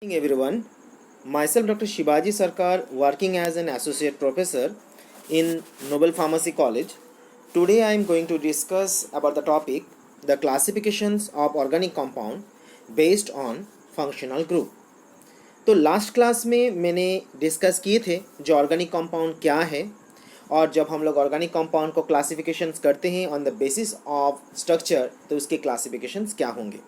Good evening everyone. Myself Dr. Shivaji Sarkar, working as an associate professor in Nobel Pharmacy College. Today I am going to discuss about the topic the classifications of organic compound based on functional group. तो last class में मैंने discuss किए थे जो organic compound क्या है और जब हम लोग ऑर्गेनिक कंपाउंड को क्लासिफिकेशंस करते हैं on the basis of structure तो उसके क्लासिफिकेशंस क्या होंगे।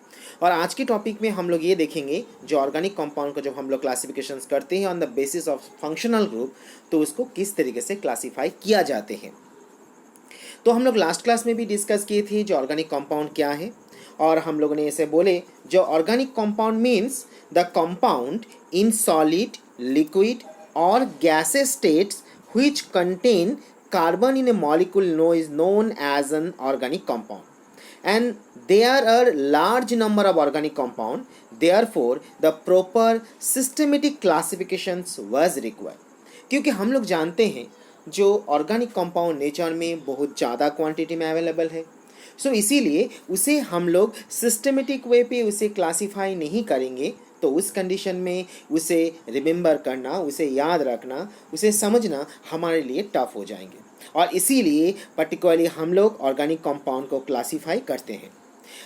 और आज के टॉपिक में हम लोग ये देखेंगे जो ऑर्गेनिक कंपाउंड को जब हम लोग क्लासिफिकेशंस करते हैं on the basis of functional group तो उसको किस तरीके से क्लासीफाई किया जाते हैं। तो हम लोग लास्ट क्लास में भी डिस्कस किए थे जो ऑर्गेनिक कंपाउंड क्या है और हम लोगों ने ऐसे बोले जो organic compound means the compound in solid liquid और gases states which contain carbon in a molecule is known as an organic compound and there are large number of organic compound, therefore the proper systematic classifications was required। क्योंकि हम लोग जानते हैं जो organic compound nature में बहुत ज़्यादा quantity में अवेलेबल है, सो इसीलिए उसे हम लोग सिस्टमेटिक वे पे उसे क्लासीफाई नहीं करेंगे तो उस कंडीशन में उसे रिमेंबर करना, उसे याद रखना, उसे समझना हमारे लिए टफ हो जाएंगे और इसीलिए पर्टिकुलरली हम लोग ऑर्गेनिक कंपाउंड को क्लासीफाई करते हैं।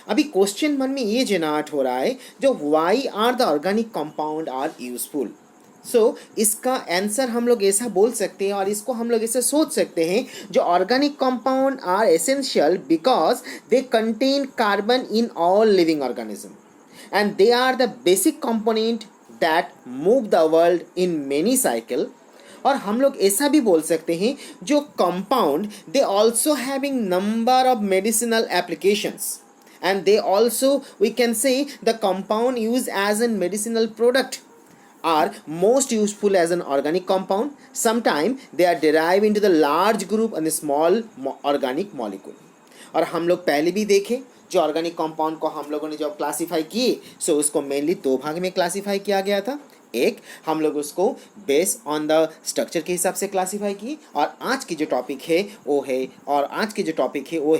अभी क्वेश्चन मन में ये जनरेट हो रहा है जो why are the organic compound are useful. इसका आंसर हम लोग ऐसा बोल सकते हैं और इसको हम लोग ऐसे सोच सकते हैं जो organic compound are essential because they contain carbon in all living organism and they are the basic component that move the world in many cycle। और हम लोग ऐसा भी बोल सकते हैं जो compound they also having number of medicinal applications and they also we can say the compound used as a medicinal product are most useful as an organic compound, sometimes they are derived into the large group and the small organic molecule। और हम लोग पहले भी देखे जो organic compound को हम लोगों ने जब क्लासीफाई किए सो उसको मेनली दो भाग में क्लासीफाई किया गया था। एक हम लोग उसको बेस ऑन द स्ट्रक्चर के हिसाब से क्लासीफाई किए और आज की जो टॉपिक है वो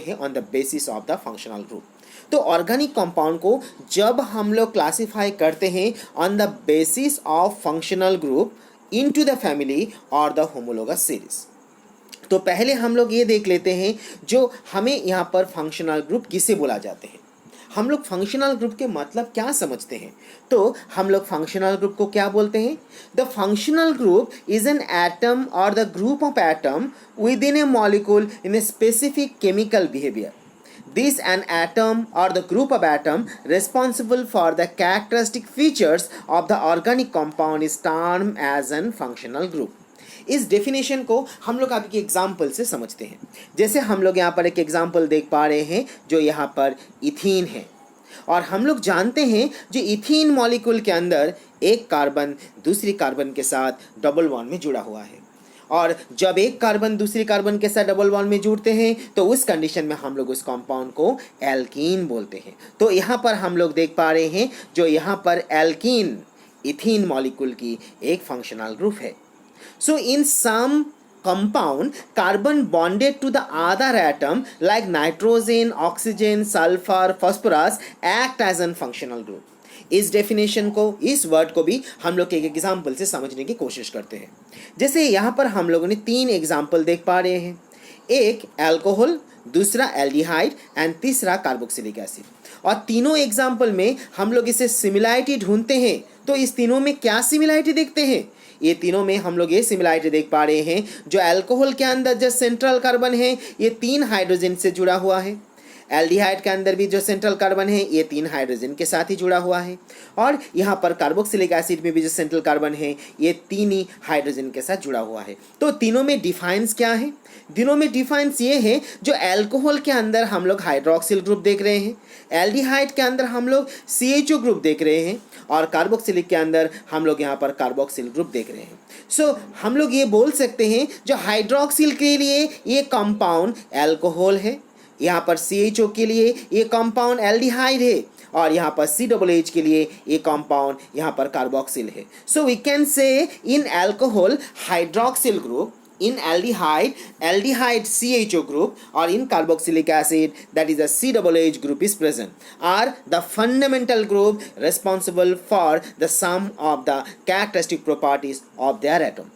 है on the basis of the functional group. तो ऑर्गेनिक कंपाउंड को जब हम लोग क्लासीफाई करते हैं on the basis of functional group into the family और द होमोलोगस सीरीज। तो पहले हम लोग ये देख लेते हैं जो हमें यहाँ पर फंक्शनल ग्रुप किसे बोला जाते हैं। हम लोग फंक्शनल ग्रुप के मतलब क्या समझते हैं तो हम लोग फंक्शनल ग्रुप को क्या बोलते हैं। The functional group is an atom और the group of atom within a molecule in a specific chemical behaviour. This an atom or the group of atom responsible for the characteristic features of the organic compound is termed as an functional group। इस definition को हम लोग आपकी example से समझते हैं। जैसे हम लोग यहाँ पर एक एग्जाम्पल देख पा रहे हैं जो यहाँ पर इथीन है और हम लोग जानते हैं जो इथीन मॉलिक्यूल के अंदर एक कार्बन दूसरी कार्बन के साथ डबल बॉन्ड में जुड़ा हुआ है और जब एक कार्बन दूसरी कार्बन के साथ डबल बॉन्ड में जुड़ते हैं तो उस कंडीशन में हम लोग उस कंपाउंड को एल्कीन बोलते हैं। तो यहाँ पर हम लोग देख पा रहे हैं जो यहाँ पर एल्कीन इथीन मॉलिक्यूल की एक फंक्शनल ग्रुप है। So in some compound carbon bonded to the other atom like nitrogen, oxygen, sulfur, phosphorus act as a functional group। इस डेफिनेशन को इस वर्ड को भी हम लोग एक एग्जाम्पल से समझने की कोशिश करते हैं। जैसे यहाँ पर हम लोगों ने तीन एग्जाम्पल देख पा रहे हैं, एक अल्कोहल, दूसरा एल्डिहाइड एंड तीसरा कार्बोक्सिलिक एसिड। और तीनों एग्जाम्पल में हम लोग इसे सिमिलैरिटी ढूंढते हैं तो इस तीनों में क्या सिमिलैरिटी देखते हैं। ये तीनों में हम लोग ये सिमिलैरिटी देख पा रहे हैं जो अल्कोहल के अंदर जो सेंट्रल कार्बन है ये 3 हाइड्रोजन से जुड़ा हुआ है, एल्डिहाइड के अंदर भी जो सेंट्रल कार्बन है ये 3 हाइड्रोजन के साथ ही जुड़ा हुआ है और यहाँ पर कार्बोक्सिलिक एसिड में भी जो सेंट्रल कार्बन है ये 3 ही हाइड्रोजन के साथ जुड़ा हुआ है। तो तीनों में डिफाइंस क्या है। तीनों में डिफाइंस ये है जो अल्कोहल के अंदर हम लोग हाइड्रोक्सिल ग्रुप देख रहे हैं, एल्डिहाइड के अंदर हम लोग CHO ग्रुप देख रहे हैं और कार्बोक्सिलिक के अंदर हम लोग यहाँ पर कार्बोक्सिल ग्रुप देख रहे हैं। सो हम लोग ये बोल सकते हैं जो हाइड्रोक्सिल के लिए ये कंपाउंड अल्कोहल है, यहाँ पर CHO के लिए ये कंपाउंड एल्डिहाइड है और यहाँ पर COOH के लिए ये कंपाउंड यहाँ पर कार्बोक्सिल है। सो we can say in alcohol hydroxyl group in aldehyde CHO group or in carboxylic acid, that is a COOH group is present, are the fundamental group responsible for the sum of the characteristic properties of their atom.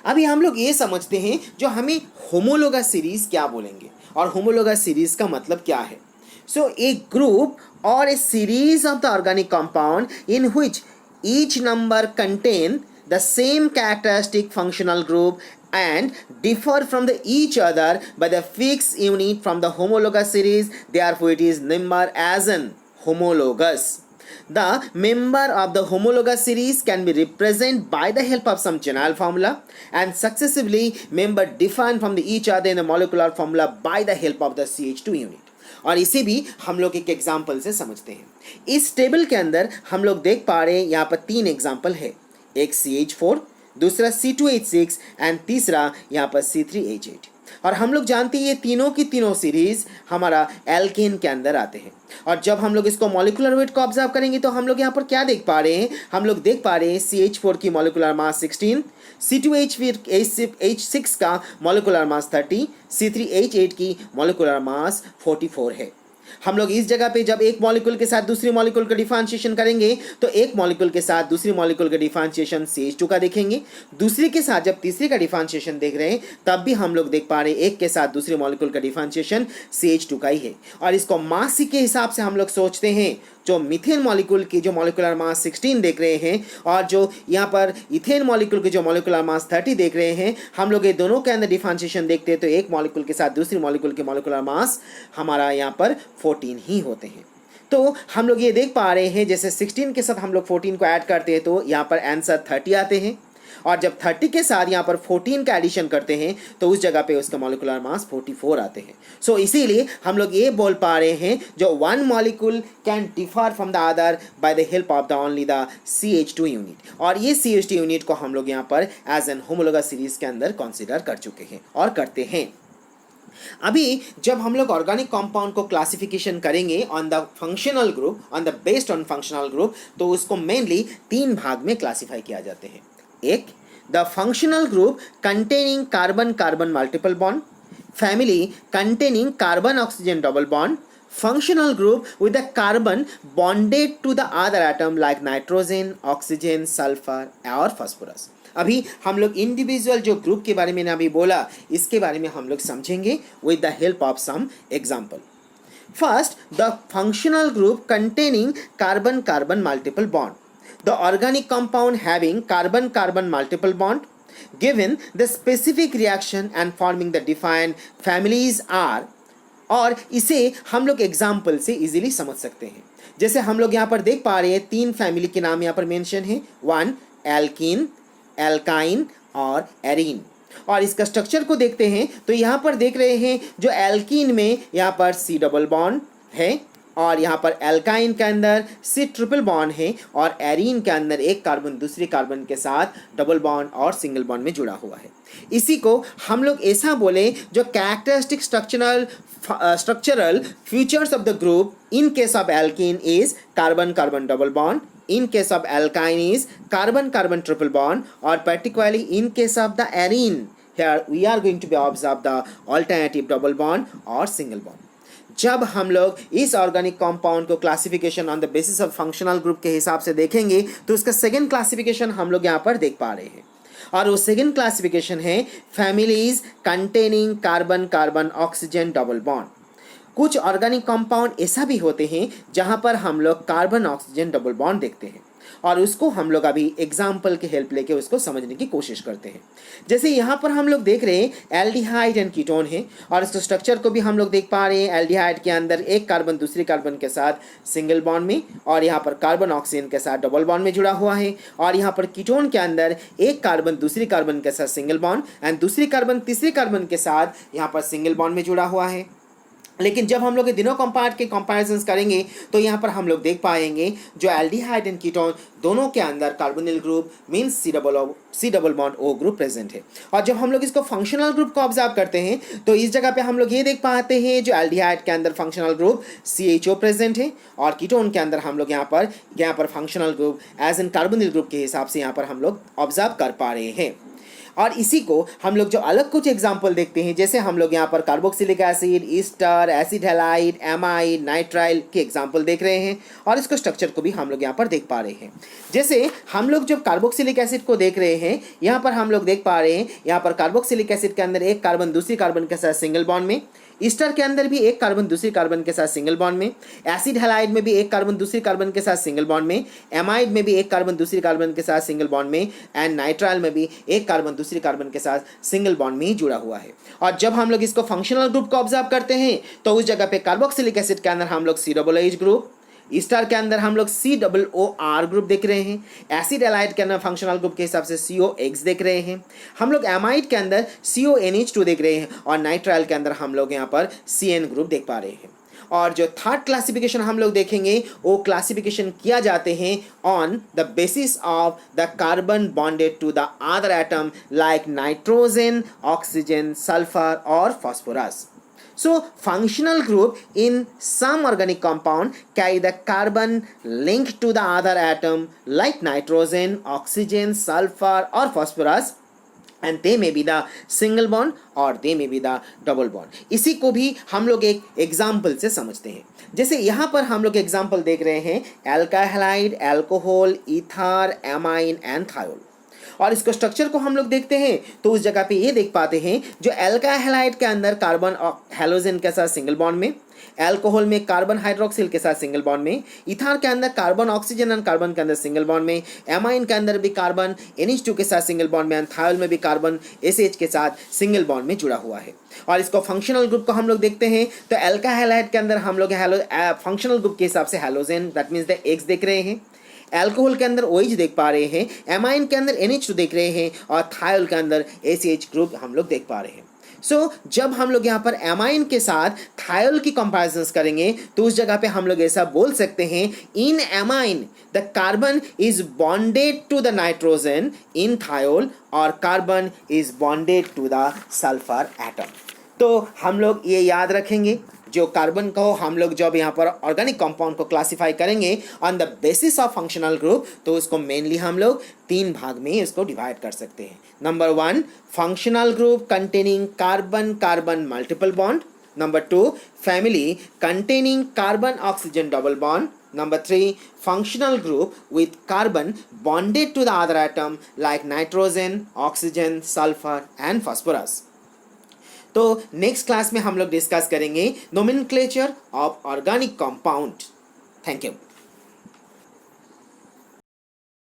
अभी हम लोग ये समझते हैं जो हमें homologous series क्या बोलेंगे और होमोलोगस सीरीज का मतलब क्या है. So a group or a series of the organic compound in which each number contain the same characteristic functional group and differ from each other by the fixed unit from the homologous series, therefore it is numbered as an homologous. The member of the homologous series can be represented by the help of some general formula and successively member defined from each other in the molecular formula by the help of the CH2 unit. और इसे भी हम लोग एक example से समझते हैं. इस टेबल के अंदर हम लोग देख पा रहे हैं यहाँ पर 3 एग्जाम्पल है. एक CH4, दूसरा C2H6 एंड तीसरा यहाँ पर C3H8. और हम लोग जानते हैं ये तीनों की तीनों सीरीज हमारा एल्केन के अंदर आते हैं. और जब हम लोग इसको मॉलिक्यूलर वेट को ऑब्जर्व करेंगे तो हम लोग यहाँ पर क्या देख पा रहे हैं, हम लोग देख पा रहे हैं CH4 की मॉलिक्यूलर मास 16, C2H6 का मॉलिक्यूलर मास 30, C3H8 की मॉलिक्यूलर मास 44 है. हम लोग इस जगह पे जब एक मॉलिक्यूल के साथ दूसरी मॉलिक्यूल का डिफरेंशिएशन करेंगे तो एक मॉलिक्यूल के साथ दूसरी मॉलिक्यूल का डिफरेंशिएशन CH2 का देखेंगे, दूसरी के साथ जब तीसरी का डिफरेंशिएशन देख रहे हैं तब भी हम लोग देख पा रहे हैं एक के साथ दूसरी मॉलिक्यूल का डिफरेंशिएशन CH2 का ही है. और इसको मास के हिसाब से हम लोग सोचते हैं. जो मीथेन मॉलिक्यूल की जो मॉलिक्यूलर मास 16 देख रहे हैं और जो यहाँ पर इथेन मॉलिक्यूल की जो मॉलिक्यूलर मास 30 देख रहे हैं, हम लोग ये दोनों के अंदर डिफरेंशिएशन देखते हैं तो एक मॉलिक्यूल के साथ दूसरी मॉलिक्यूल की मॉलिक्यूलर मास हमारा यहाँ पर 14 ही होते हैं. तो हम लोग ये देख पा रहे हैं जैसे 16 के साथ हम लोग 14 को ऐड करते हैं तो यहाँ पर आंसर 30 आते हैं. और जब 30 के साथ यहाँ पर 14 का एडिशन करते हैं तो उस जगह पे उसका मॉलिक्यूलर मास 44 आते हैं. सो इसीलिए हम लोग ये बोल पा रहे हैं जो one molecule can differ from the other by the help of the only the CH2 unit. और ये CH2 यूनिट को हम लोग यहाँ पर एज एन होमोलोगस सीरीज के अंदर कंसिडर कर चुके हैं और करते हैं. अभी जब हम लोग ऑर्गेनिक कंपाउंड को क्लासिफिकेशन करेंगे on the functional group, on the based on functional group, तो उसको मेनली 3 भाग में क्लासिफाई किया जाते हैं. एक, the functional group containing carbon carbon multiple bond, family containing carbon oxygen double bond, functional group with the carbon bonded to the other atom like nitrogen, oxygen, sulfur और phosphorus. अभी हम लोग इंडिविजुअल जो group के बारे में ना अभी बोला इसके बारे में हम लोग समझेंगे with the help of some example. First, the functional group containing carbon carbon multiple bond. The organic compound having carbon carbon multiple bond given the specific reaction and forming the defined families are. और इसे हम लोग example से easily समझ सकते हैं. जैसे हम लोग यहाँ पर देख पा रहे हैं 3 फैमिली के नाम यहाँ पर मेंशन है. 1 एल्कीन, एल्काइन और एरीन. और इसका स्ट्रक्चर को देखते हैं तो यहाँ पर देख रहे हैं जो एल्कीन में यहाँ पर C डबल बॉन्ड है और यहाँ पर एल्काइन के अंदर C ट्रिपल बॉन्ड है और एरीन के अंदर एक कार्बन दूसरे कार्बन के साथ डबल बॉन्ड और सिंगल बॉन्ड में जुड़ा हुआ है. इसी को हम लोग ऐसा बोले जो characteristic structural features of the group in case of alkene is carbon carbon double bond, in case of alkyne is carbon carbon triple bond, or particularly in case of the arene here we are going to be observe the alternative double bond or single bond. जब हम लोग इस organic compound को classification on the basis of functional group के हिसाब से देखेंगे तो उसका सेकंड क्लासिफिकेशन हम लोग यहाँ पर देख पा रहे हैं और वो सेकंड क्लासिफिकेशन है families containing carbon carbon oxygen double bond. कुछ ऑर्गेनिक कंपाउंड ऐसा भी होते हैं जहां पर हम लोग कार्बन ऑक्सीजन डबल बॉन्ड देखते हैं और उसको हम लोग अभी एग्जाम्पल की हेल्प लेके उसको समझने की कोशिश करते हैं. जैसे यहाँ पर हम लोग देख रहे हैं एल्डिहाइड एंड कीटोन है और इसके स्ट्रक्चर को भी हम लोग देख पा रहे हैं. एल्डिहाइड के अंदर एक कार्बन दूसरे कार्बन के साथ सिंगल बॉन्ड में और यहाँ पर कार्बन ऑक्सीजन के साथ डबल बॉन्ड में जुड़ा हुआ है और यहाँ पर कीटोन के अंदर एक कार्बन दूसरी कार्बन के साथ सिंगल बॉन्ड एंड दूसरी कार्बन तीसरे कार्बन के साथ यहाँ पर सिंगल बॉन्ड में जुड़ा हुआ है. लेकिन जब हम लोग ये दिनों कंपाउंड के कंपैरिजंस करेंगे तो यहाँ पर हम लोग देख पाएंगे जो एल्डिहाइड एंड कीटोन दोनों के अंदर carbonyl group means C double bond O group present है. और जब हम लोग इसको फंक्शनल ग्रुप को ऑब्जर्व करते हैं तो इस जगह पे हम लोग ये देख पाते हैं जो एल्डिहाइड के अंदर फंक्शनल ग्रुप CHO प्रेजेंट है और कीटोन के अंदर हम लोग यहाँ पर functional group as an carbonyl group के हिसाब से यहाँ पर हम लोग ऑब्जर्व कर पा रहे हैं. और इसी को हम लोग जो अलग कुछ एग्जाम्पल देखते हैं, जैसे हम लोग यहाँ पर carboxylic acid, Easter, acid halide, amide, nitrile के एग्जाम्पल देख रहे हैं और इसको स्ट्रक्चर को भी हम लोग यहाँ पर देख पा रहे हैं। जैसे हम लोग जब कार्बोक्सिलिक एसिड को देख रहे हैं, यहाँ पर हम लोग देख पा रहे हैं, यहाँ पर कार्बोक्सिलिक एसिड के अंदर एक कार्बन दूसरी कार्बन के साथ सिंगल बॉन्ड में, ईस्टर के अंदर भी एक कार्बन दूसरी कार्बन के साथ सिंगल बॉन्ड में, एसिड हैलाइड में भी एक कार्बन दूसरी कार्बन के साथ सिंगल बॉन्ड में, एमाइड में भी एक कार्बन दूसरी कार्बन के साथ सिंगल बॉन्ड में, एंड नाइट्राइल में भी एक कार्बन दूसरी कार्बन के साथ सिंगल बॉन्ड में ही जुड़ा हुआ है। और जब हम लोग इसको फंक्शनल ग्रुप को ऑब्जर्व करते हैं तो उस जगह पे कार्बोक्सिलिक एसिड के अंदर हम लोग COOH ग्रुप, ईस्टर के अंदर हम लोग COOR ग्रुप देख रहे हैं, एसिड हैलाइड के अंदर फंक्शनल ग्रुप के हिसाब से COX देख रहे हैं, हम लोग एमाइड के अंदर CONH2 देख रहे हैं और नाइट्राइल के अंदर हम लोग यहाँ पर CN ग्रुप देख पा रहे हैं। और जो थर्ड क्लासिफिकेशन हम लोग देखेंगे वो क्लासिफिकेशन किया जाते हैं on the basis of the carbon bonded to the other atom like nitrogen, oxygen, sulphur और phosphorus. So, functional group in some organic compound carry the carbon linked to the other atom like nitrogen, oxygen, sulfur or phosphorus, and they may be the single bond or they may be the double bond. इसी को भी हम लोग एक example से समझते हैं। जैसे यहाँ पर हम लोग एग्जाम्पल देख रहे हैं alkyl halide, alcohol, ether, amine and thiol. और इसको स्ट्रक्चर को हम लोग देखते हैं तो उस जगह पे ये देख पाते हैं जो एल्काइल हैलाइड के अंदर कार्बन हैलोजन के साथ सिंगल बॉन्ड में, अल्कोहल में कार्बन हाइड्रोक्सिल के साथ सिंगल बॉन्ड में, इथार के अंदर कार्बन ऑक्सीजन एंड कार्बन के अंदर सिंगल बॉन्ड में, एमाइन के अंदर भी कार्बन NH2 के साथ सिंगल बॉन्ड में, एंड थायोल में भी कार्बन SH के साथ सिंगल बॉन्ड में जुड़ा हुआ है। और इसको फंक्शनल ग्रुप को हम लोग देखते हैं तो एल्काइल हैलाइड के अंदर हम लोग फंक्शनल ग्रुप के हिसाब से halogen that means the X देख रहे हैं, अल्कोहल के अंदर OH देख पा रहे हैं, एमाइन के अंदर NH2 देख रहे हैं और थायोल के अंदर ACH ग्रुप हम लोग देख पा रहे हैं। सो जब हम लोग यहाँ पर एमाइन के साथ थायोल की कंपैरिजंस करेंगे तो उस जगह पे हम लोग ऐसा बोल सकते हैं in amine the carbon is bonded to the nitrogen, in thiol और carbon is bonded to the sulphur atom. तो हम लोग ये याद रखेंगे, जो कार्बन को हम लोग जब यहाँ पर ऑर्गेनिक कंपाउंड को क्लासिफाई करेंगे on the basis of functional group तो उसको मेनली हम लोग 3 भाग में इसको डिवाइड कर सकते हैं। Number 1 functional group containing carbon carbon multiple bond, number 2 family containing carbon oxygen double bond, number 3 functional group with carbon bonded to the other atom like nitrogen, oxygen, sulfur and phosphorus। तो next class में हम लोग discuss करेंगे nomenclature of organic compound. Thank you.